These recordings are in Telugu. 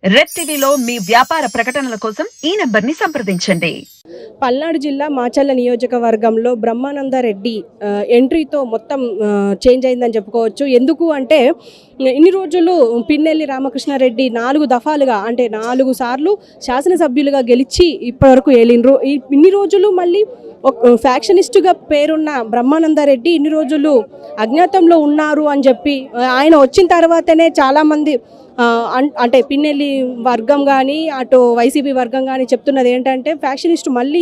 రెడ్ టీవీలో మీ వ్యాపార ప్రకటనల కోసం ఈ నంబర్ని సంప్రదించండి. పల్నాడు జిల్లా మాచర్ల నియోజకవర్గంలో బ్రహ్మానందరెడ్డి ఎంట్రీతో మొత్తం చేంజ్ అయిందని చెప్పుకోవచ్చు. ఎందుకు అంటే ఇన్ని రోజులు పిన్నెల్లి రామకృష్ణారెడ్డి 4 దఫాలుగా అంటే 4 సార్లు శాసనసభ్యులుగా గెలిచి ఇప్పటివరకు ఏలిండ్రు. ఇన్ని రోజులు మళ్ళీ ఫ్యాక్షనిస్టుగా పేరున్న బ్రహ్మానందరెడ్డి ఇన్ని రోజులు అజ్ఞాతంలో ఉన్నారు అని చెప్పి ఆయన వచ్చిన తర్వాతనే చాలామంది అంటే పిన్నెల్లి వర్గం కానీ అటు వైసీపీ వర్గం కానీ చెప్తున్నది ఏంటంటే ఫ్యాక్షనిస్టు మళ్ళీ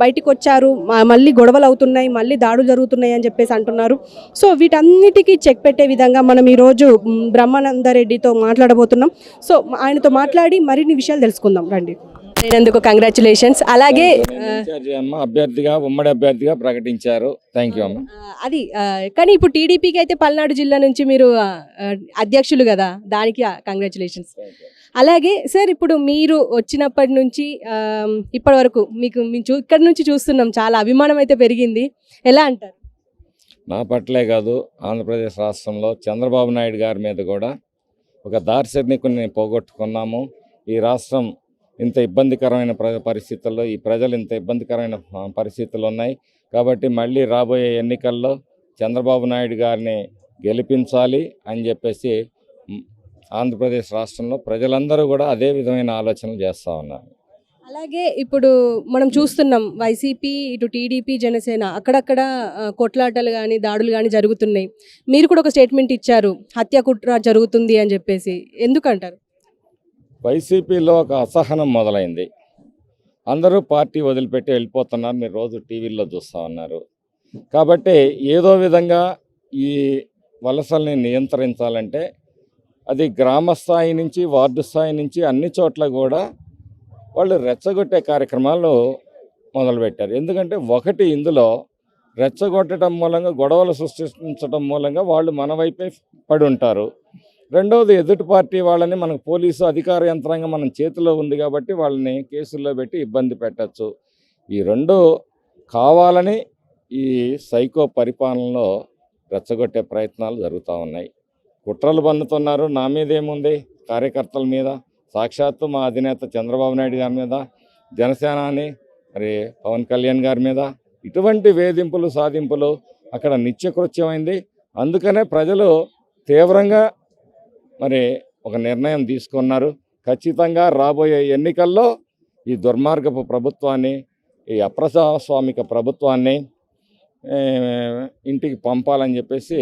బయటికి వచ్చారు, మళ్ళీ గొడవలు అవుతున్నాయి, మళ్ళీ దాడులు జరుగుతున్నాయి అని చెప్పేసి అంటున్నారు. సో వీటన్నిటికీ చెక్ పెట్టే విధంగా మనం ఈరోజు బ్రహ్మానందరెడ్డితో మాట్లాడబోతున్నాం. సో ఆయనతో మాట్లాడి మరిన్ని విషయాలు తెలుసుకుందాం రండి. అయినందుకు కంగ్రాచులేషన్స్. అలాగే అభ్యర్థిగా ఉమ్మడి అభ్యర్థిగా ప్రకటించారు. థ్యాంక్ యూ అమ్మ. అది కానీ ఇప్పుడు టీడీపీకి అయితే పల్నాడు జిల్లా నుంచి మీరు అధ్యక్షులు కదా, దానికి కంగ్రాచులేషన్స్. అలాగే సార్, ఇప్పుడు మీరు వచ్చినప్పటి నుంచి ఇప్పటి వరకు మీకు ఇక్కడ నుంచి చూస్తున్నాం, చాలా అభిమానం అయితే పెరిగింది. ఎలా అంటారు? నా పట్లే కాదు, ఆంధ్రప్రదేశ్ రాష్ట్రంలో చంద్రబాబు నాయుడు గారి మీద కూడా ఒక దార్శనికుని పోగొట్టుకున్నాము. ఈ రాష్ట్రం ఇంత ఇబ్బందికరమైన పరిస్థితుల్లో, ఈ ప్రజలు ఇంత ఇబ్బందికరమైన పరిస్థితులు ఉన్నాయి. కాబట్టి మళ్ళీ రాబోయే ఎన్నికల్లో చంద్రబాబు నాయుడు గారిని గెలిపించాలి అని చెప్పేసి ఆంధ్రప్రదేశ్ రాష్ట్రంలో ప్రజలందరూ కూడా అదే విధమైన ఆలోచనలు చేస్తూ ఉన్నారు. అలాగే ఇప్పుడు మనం చూస్తున్నాం, వైసీపీ ఇటు టీడీపీ జనసేన అక్కడక్కడ కొట్లాటలు కానీ దాడులు కానీ జరుగుతున్నాయి. మీరు కూడా ఒక స్టేట్మెంట్ ఇచ్చారు, హత్య కుట్ర జరుగుతుంది అని చెప్పేసి. ఎందుకంటారు? వైసీపీలో ఒక అసహనం మొదలైంది. అందరూ పార్టీ వదిలిపెట్టి వెళ్ళిపోతున్నారు, మీరు రోజు టీవీల్లో చూస్తూ ఉన్నారు. కాబట్టి ఏదో విధంగా ఈ వలసల్ని నియంత్రించాలంటే అది గ్రామ స్థాయి నుంచి వార్డు స్థాయి నుంచి అన్ని చోట్ల కూడా వాళ్ళు రెచ్చగొట్టే కార్యక్రమాలు మొదలుపెట్టారు. ఎందుకంటే ఒకటి, ఇందులో రెచ్చగొట్టడం మూలంగా, గొడవలు సృష్టించడం మూలంగా వాళ్ళు మన వైపే పడి ఉంటారు. రెండవది, ఎదుటి పార్టీ వాళ్ళని మనకు పోలీసు అధికార యంత్రాంగం మన చేతిలో ఉంది కాబట్టి వాళ్ళని కేసుల్లో పెట్టి ఇబ్బంది పెట్టచ్చు. ఈ రెండు కావాలని ఈ సైకో పరిపాలనలో రెచ్చగొట్టే ప్రయత్నాలు జరుగుతూ ఉన్నాయి. కుట్రలు పన్నుతున్నారు. నా మీద ఏముంది, కార్యకర్తల మీద, సాక్షాత్తు మా అధినేత చంద్రబాబు నాయుడు గారి మీద, జనసేనాని మరి పవన్ కళ్యాణ్ గారి మీద ఇటువంటి వేధింపులు సాధింపులు అక్కడ నిత్యకృత్యమైంది. అందుకనే ప్రజలు తీవ్రంగా మరి ఒక నిర్ణయం తీసుకున్నారు. ఖచ్చితంగా రాబోయే ఎన్నికల్లో ఈ దుర్మార్గపు ప్రభుత్వాన్ని, ఈ అప్రజాస్వామిక ప్రభుత్వాన్ని ఇంటికి పంపాలని చెప్పేసి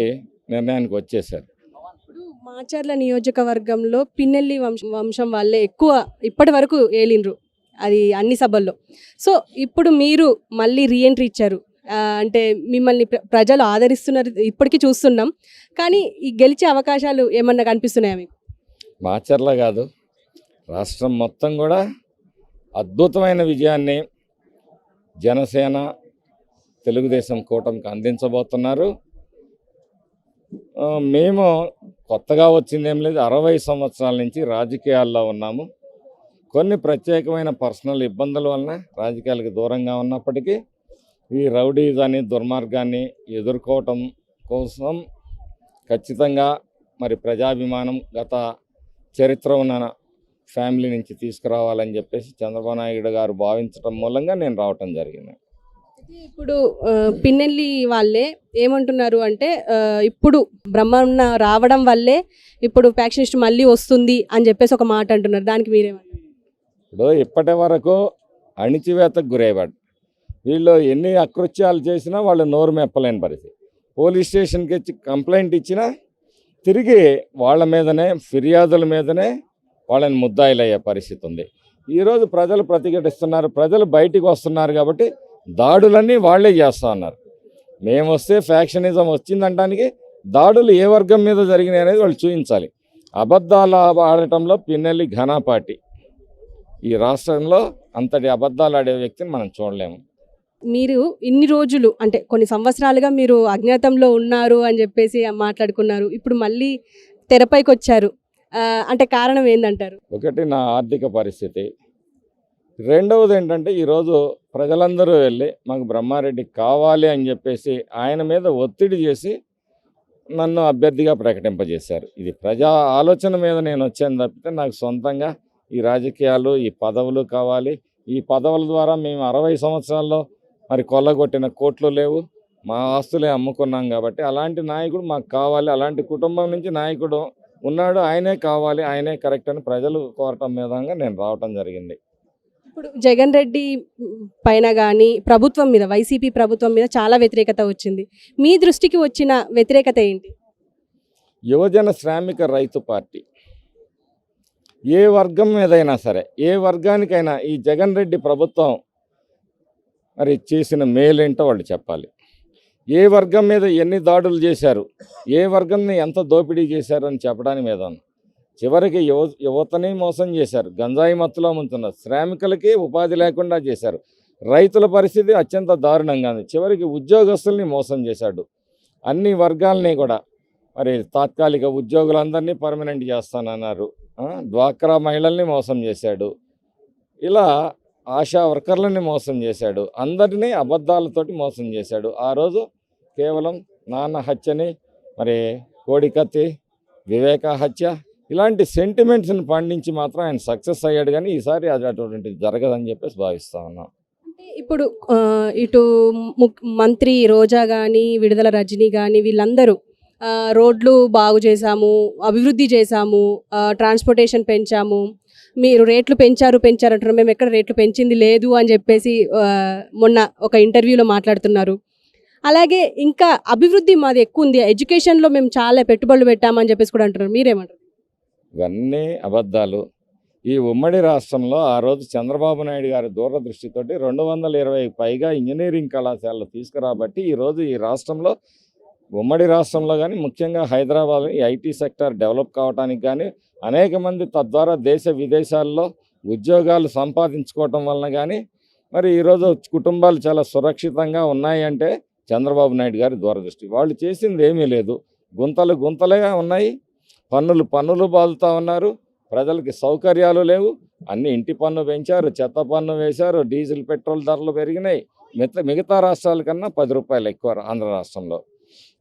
నిర్ణయానికి వచ్చేసారు. ఇప్పుడు మాచర్ల నియోజకవర్గంలో పిన్నెల్లి వంశం వాళ్ళే ఎక్కువ ఇప్పటి వరకు ఏలిండ్రు, అది అన్ని సభల్లో. సో ఇప్పుడు మీరు మళ్ళీ రీఎంట్రీ ఇచ్చారు, అంటే మిమ్మల్ని ప్రజలు ఆదరిస్తున్నారు, ఇప్పటికీ చూస్తున్నాం. కానీ ఈ గెలిచే అవకాశాలు ఏమన్నా కనిపిస్తున్నాయా మీకు? మాచర్ల కాదు, రాష్ట్రం మొత్తం కూడా అద్భుతమైన విజయాన్ని జనసేన తెలుగుదేశం కూటమికి అందించబోతున్నారు. మేము కొత్తగా వచ్చిందేం లేదు, 60 సంవత్సరాల నుంచి రాజకీయాల్లో ఉన్నాము. కొన్ని ప్రత్యేకమైన పర్సనల్ ఇబ్బందుల వలన రాజకీయాలకు దూరంగా ఉన్నప్పటికీ ఈ రౌడీజాన్ని, దుర్మార్గాన్ని ఎదుర్కోవటం కోసం ఖచ్చితంగా మరి ప్రజాభిమానం, గత చరిత్ర ఉన్న ఫ్యామిలీ నుంచి తీసుకురావాలని చెప్పేసి చంద్రబాబు నాయుడు గారు భావించడం మూలంగా నేను రావటం జరిగింది. ఇప్పుడు పిన్నెల్లి వాళ్ళే ఏమంటున్నారు అంటే, ఇప్పుడు బ్రహ్మన్న రావడం వల్లే ఇప్పుడు ఫ్యాక్షనిస్ట్ మళ్ళీ వస్తుంది అని చెప్పేసి ఒక మాట అంటున్నారు. దానికి మీరేమంటారు? ఇప్పుడు ఇప్పటి వరకు అణిచివేతకు గురయ్యాడు. వీళ్ళు ఎన్ని అకృత్యాలు చేసినా వాళ్ళు నోరు మెప్పలేని పరిస్థితి. పోలీస్ స్టేషన్కి వచ్చి కంప్లైంట్ ఇచ్చినా తిరిగి వాళ్ళ మీదనే, ఫిర్యాదుల మీదనే వాళ్ళని ముద్దాయిలయ్యే పరిస్థితి ఉంది. ఈరోజు ప్రజలు ప్రతిఘటిస్తున్నారు, ప్రజలు బయటికి వస్తున్నారు కాబట్టి దాడులన్నీ వాళ్ళే చేస్తూ ఉన్నారు. మేము వస్తే ఫ్యాక్షనిజం వచ్చిందనడానికి దాడులు ఏ వర్గం మీద జరిగినాయి అనేది వాళ్ళు చూపించాలి. అబద్ధాలు ఆడటంలో పిన్నెల్లి ఘనపాటి. ఈ రాష్ట్రంలో అంతటి అబద్ధాలు ఆడే వ్యక్తిని మనం చూడలేము. మీరు ఇన్ని రోజులు అంటే కొన్ని సంవత్సరాలుగా మీరు అజ్ఞాతంలో ఉన్నారు అని చెప్పేసి మాట్లాడుకున్నారు, ఇప్పుడు మళ్ళీ తెరపైకి వచ్చారు, అంటే కారణం ఏందంటారు? ఒకటి, నా ఆర్థిక పరిస్థితి. రెండవది ఏంటంటే ఈరోజు ప్రజలందరూ వెళ్ళి మాకు బ్రహ్మారెడ్డి కావాలి అని చెప్పేసి ఆయన మీద ఒత్తిడి చేసి నన్ను అభ్యర్థిగా ప్రకటింపజేశారు. ఇది ప్రజా ఆలోచన మీద నేను వచ్చాను తప్పితే నాకు సొంతంగా ఈ రాజకీయాలు, ఈ పదవులు కావాలి. ఈ పదవుల ద్వారా మేము 60 సంవత్సరాల్లో మరి కొల్లగొట్టిన కోట్లు లేవు. మా ఆస్తులే అమ్ముకున్నాం కాబట్టి అలాంటి నాయకుడు మాకు కావాలి. అలాంటి కుటుంబం నుంచి నాయకుడు ఉన్నాడు. ఆయనే కావాలి, ఆయనే కరెక్ట్ అని ప్రజలు కోరటం మీదంగా నేను రావటం జరిగింది. ఇప్పుడు జగన్ రెడ్డి పైన కానీ ప్రభుత్వం మీద, వైసీపీ ప్రభుత్వం మీద చాలా వ్యతిరేకత వచ్చింది. మీ దృష్టికి వచ్చిన వ్యతిరేకత ఏంటి? యువజన శ్రామిక రైతు పార్టీ ఏ వర్గం మీదైనా సరే, ఏ వర్గానికైనా ఈ జగన్ రెడ్డి ప్రభుత్వం మరి చేసిన మేలేంటో వాళ్ళు చెప్పాలి. ఏ వర్గం మీద ఎన్ని దాడులు చేశారు, ఏ వర్గంని ఎంత దోపిడీ చేశారు అని చెప్పడానికి మీద ఉంది. చివరికి యువతని మోసం చేశారు, గంజాయి మత్తులో ముంచున్నారు, శ్రామికులకి ఉపాధి లేకుండా చేశారు, రైతుల పరిస్థితి అత్యంత దారుణంగా ఉంది. చివరికి ఉద్యోగస్తుల్ని మోసం చేశాడు. అన్ని వర్గాలని కూడా మరి తాత్కాలిక ఉద్యోగులందరినీ పర్మనెంట్ చేస్తానన్నారు. డ్వాక్రా మహిళల్ని మోసం చేశాడు. ఇలా ఆశా వర్కర్లని మోసం చేశాడు. అందరినీ అబద్ధాలతోటి మోసం చేశాడు. ఆ రోజు కేవలం నాన్న హత్యని, మరి కోడికత్తి, వివేక హత్య ఇలాంటి సెంటిమెంట్స్ని పండించి మాత్రం ఆయన సక్సెస్ అయ్యాడు. కానీ ఈసారి అది అటువంటిది జరగదని చెప్పేసి భావిస్తా ఉన్నాం. అంటే ఇప్పుడు ఇటు మంత్రి రోజా కానీ, విడుదల రజనీ కానీ వీళ్ళందరూ రోడ్లు బాగు చేశాము, అభివృద్ధి చేశాము, ట్రాన్స్పోర్టేషన్ పెంచాము, మీరు రేట్లు పెంచారు అంటారు, మేము ఎక్కడ రేట్లు పెంచింది లేదు అని చెప్పేసి మొన్న ఒక ఇంటర్వ్యూలో మాట్లాడుతున్నారు. అలాగే ఇంకా అభివృద్ధి మాది ఎక్కువ ఉంది, ఎడ్యుకేషన్లో మేము చాలా పెట్టుబడులు పెట్టామని చెప్పేసి కూడా అంటున్నారు. మీరేమంటారు? ఇవన్నీ అబద్ధాలు. ఈ ఉమ్మడి రాష్ట్రంలో ఆ రోజు చంద్రబాబు నాయుడు గారి దూరదృష్టితోటి 220 పైగా ఇంజనీరింగ్ కళాశాలలు తీసుకురాబట్టి ఈరోజు ఈ రాష్ట్రంలో, ఉమ్మడి రాష్ట్రంలో కానీ ముఖ్యంగా హైదరాబాద్ ఈ ఐటీ సెక్టర్ డెవలప్ కావడానికి కానీ అనేక మంది తద్వారా దేశ విదేశాల్లో ఉద్యోగాలు సంపాదించుకోవటం వలన కానీ మరి ఈరోజు కుటుంబాలు చాలా సురక్షితంగా ఉన్నాయంటే చంద్రబాబు నాయుడు గారి దూరదృష్టి. వాళ్ళు చేసింది ఏమీ లేదు. గుంతలుగా ఉన్నాయి, పన్నులు బాదుతూ ఉన్నారు, ప్రజలకి సౌకర్యాలు లేవు. అన్ని ఇంటి పన్ను పెంచారు, చెత్త పన్ను వేశారు, డీజిల్ పెట్రోల్ ధరలు పెరిగినాయి. మిగతా రాష్ట్రాల కన్నా 10 రూపాయలు ఎక్కువ ఆంధ్ర రాష్ట్రంలో.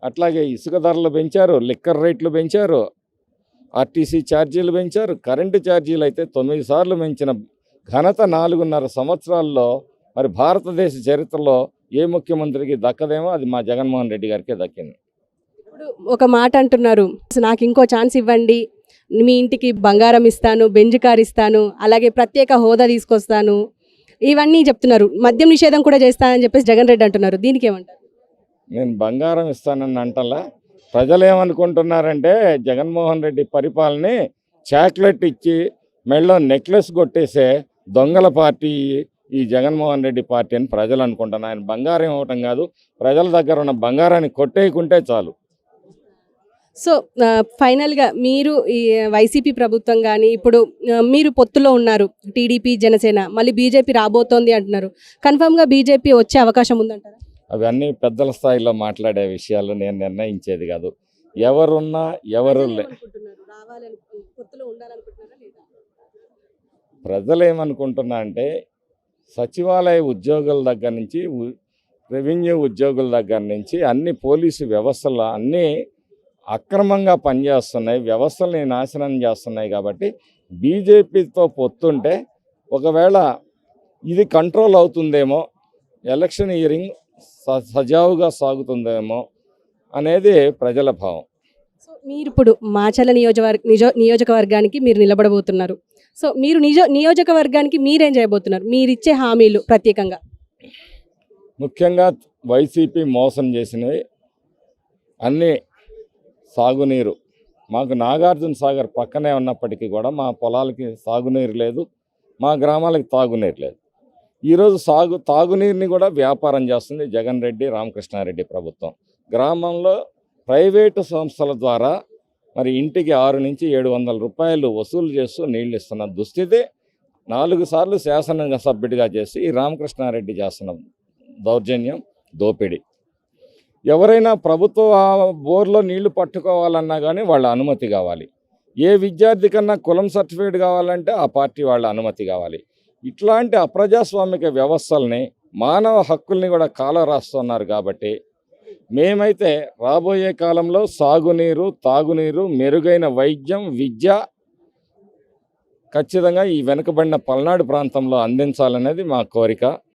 అట్లాగే ఇసుక ధరలు పెంచారు, లిక్కర్ రేట్లు పెంచారు, ఆర్టీసీ ఛార్జీలు పెంచారు, కరెంటు ఛార్జీలు అయితే 9 సార్లు పెంచిన ఘనత 4.5 సంవత్సరాల్లో మరి భారతదేశ చరిత్రలో ఏ ముఖ్యమంత్రికి దక్కదేమో అది మా జగన్మోహన్ రెడ్డి గారికే దక్కింది. ఇప్పుడు ఒక మాట అంటున్నారు, నాకు ఇంకో ఛాన్స్ ఇవ్వండి, మీ ఇంటికి బంగారం ఇస్తాను, బెంజ్ కార్ ఇస్తాను, అలాగే ప్రత్యేక హోదా తీసుకొస్తాను, ఇవన్నీ చెప్తున్నారు. మద్యం నిషేధం కూడా చేస్తానని చెప్పేసి జగన్ రెడ్డి అంటున్నారు. దీనికి ఏమంటారు? నేను బంగారం ఇస్తానని అంటలా. ప్రజలు ఏమనుకుంటున్నారంటే జగన్మోహన్ రెడ్డి పరిపాలనని చాక్లెట్ ఇచ్చి మెళ్ళో నెక్లెస్ కొట్టేసే దొంగల పార్టీ ఈ జగన్మోహన్ రెడ్డి పార్టీ అని ప్రజలు అనుకుంటున్నారు. ఆయన బంగారం ఇవ్వటం కాదు, ప్రజల దగ్గర ఉన్న బంగారాన్ని కొట్టేయకుంటే చాలు. సో ఫైనల్గా మీరు ఈ వైసీపీ ప్రభుత్వం కానీ ఇప్పుడు మీరు పొత్తులో ఉన్నారు, టీడీపీ జనసేన, మళ్ళీ బీజేపీ రాబోతోంది అంటున్నారు. కన్ఫర్మ్గా బీజేపీ వచ్చే అవకాశం ఉందంటారా? అవన్నీ పెద్దల స్థాయిలో మాట్లాడే విషయాలు నేను నిర్ణయించేది కాదు. ఎవరున్నా ఎవరు ప్రజలు ఏమనుకుంటున్నా అంటే సచివాలయ ఉద్యోగుల దగ్గర నుంచి రెవెన్యూ ఉద్యోగుల దగ్గర నుంచి అన్ని పోలీసు వ్యవస్థలు అన్నీ అక్రమంగా పనిచేస్తున్నాయి, వ్యవస్థల్ని నాశనం చేస్తున్నాయి. కాబట్టి బీజేపీతో పొత్తుంటే ఒకవేళ ఇది కంట్రోల్ అవుతుందేమో, ఎలక్షన్ ఇయరింగ్ సజావుగా సాగుతుందేమో అనేది ప్రజల భావం. సో మీరు ఇప్పుడు మాచర్ల నియోజకవర్గానికి మీరు నిలబడబోతున్నారు. సో మీరు నియోజకవర్గానికి మీరేం చేయబోతున్నారు? మీరు ఇచ్చే హామీలు ప్రత్యేకంగా ముఖ్యంగా వైసీపీ మోసం చేసినవి అన్నీ. సాగునీరు మాకు నాగార్జున సాగర్ పక్కనే ఉన్నప్పటికీ కూడా మా పొలాలకి సాగునీరు లేదు, మా గ్రామాలకి తాగునీరు లేదు. ఈరోజు తాగునీరుని కూడా వ్యాపారం చేస్తుంది జగన్ రెడ్డి రామకృష్ణారెడ్డి ప్రభుత్వం. గ్రామంలో ప్రైవేటు సంస్థల ద్వారా మరి ఇంటికి 6 నుంచి 700 రూపాయలు వసూలు చేస్తూ నీళ్ళు ఇస్తున్న దుస్థితి 4 సార్లు శాసనసభ్యుడిగా చేసి ఈ రామకృష్ణారెడ్డి చేస్తున్న దౌర్జన్యం, దోపిడీ. ఎవరైనా ప్రభుత్వ బోర్లో నీళ్లు పట్టుకోవాలన్నా కానీ వాళ్ళ అనుమతి కావాలి. ఏ విద్యార్థి కన్నా కులం సర్టిఫికేట్ కావాలంటే ఆ పార్టీ వాళ్ళ అనుమతి కావాలి. ఇట్లాంటి అప్రజాస్వామిక వ్యవస్థల్ని, మానవ హక్కుల్ని కూడా కాలరాస్తున్నారు. కాబట్టి మేమైతే రాబోయే కాలంలో సాగునీరు, తాగునీరు, మెరుగైన వైద్యం, విద్య ఖచ్చితంగా ఈ వెనుకబడిన పల్నాడు ప్రాంతంలో అందించాలనేది మా కోరిక.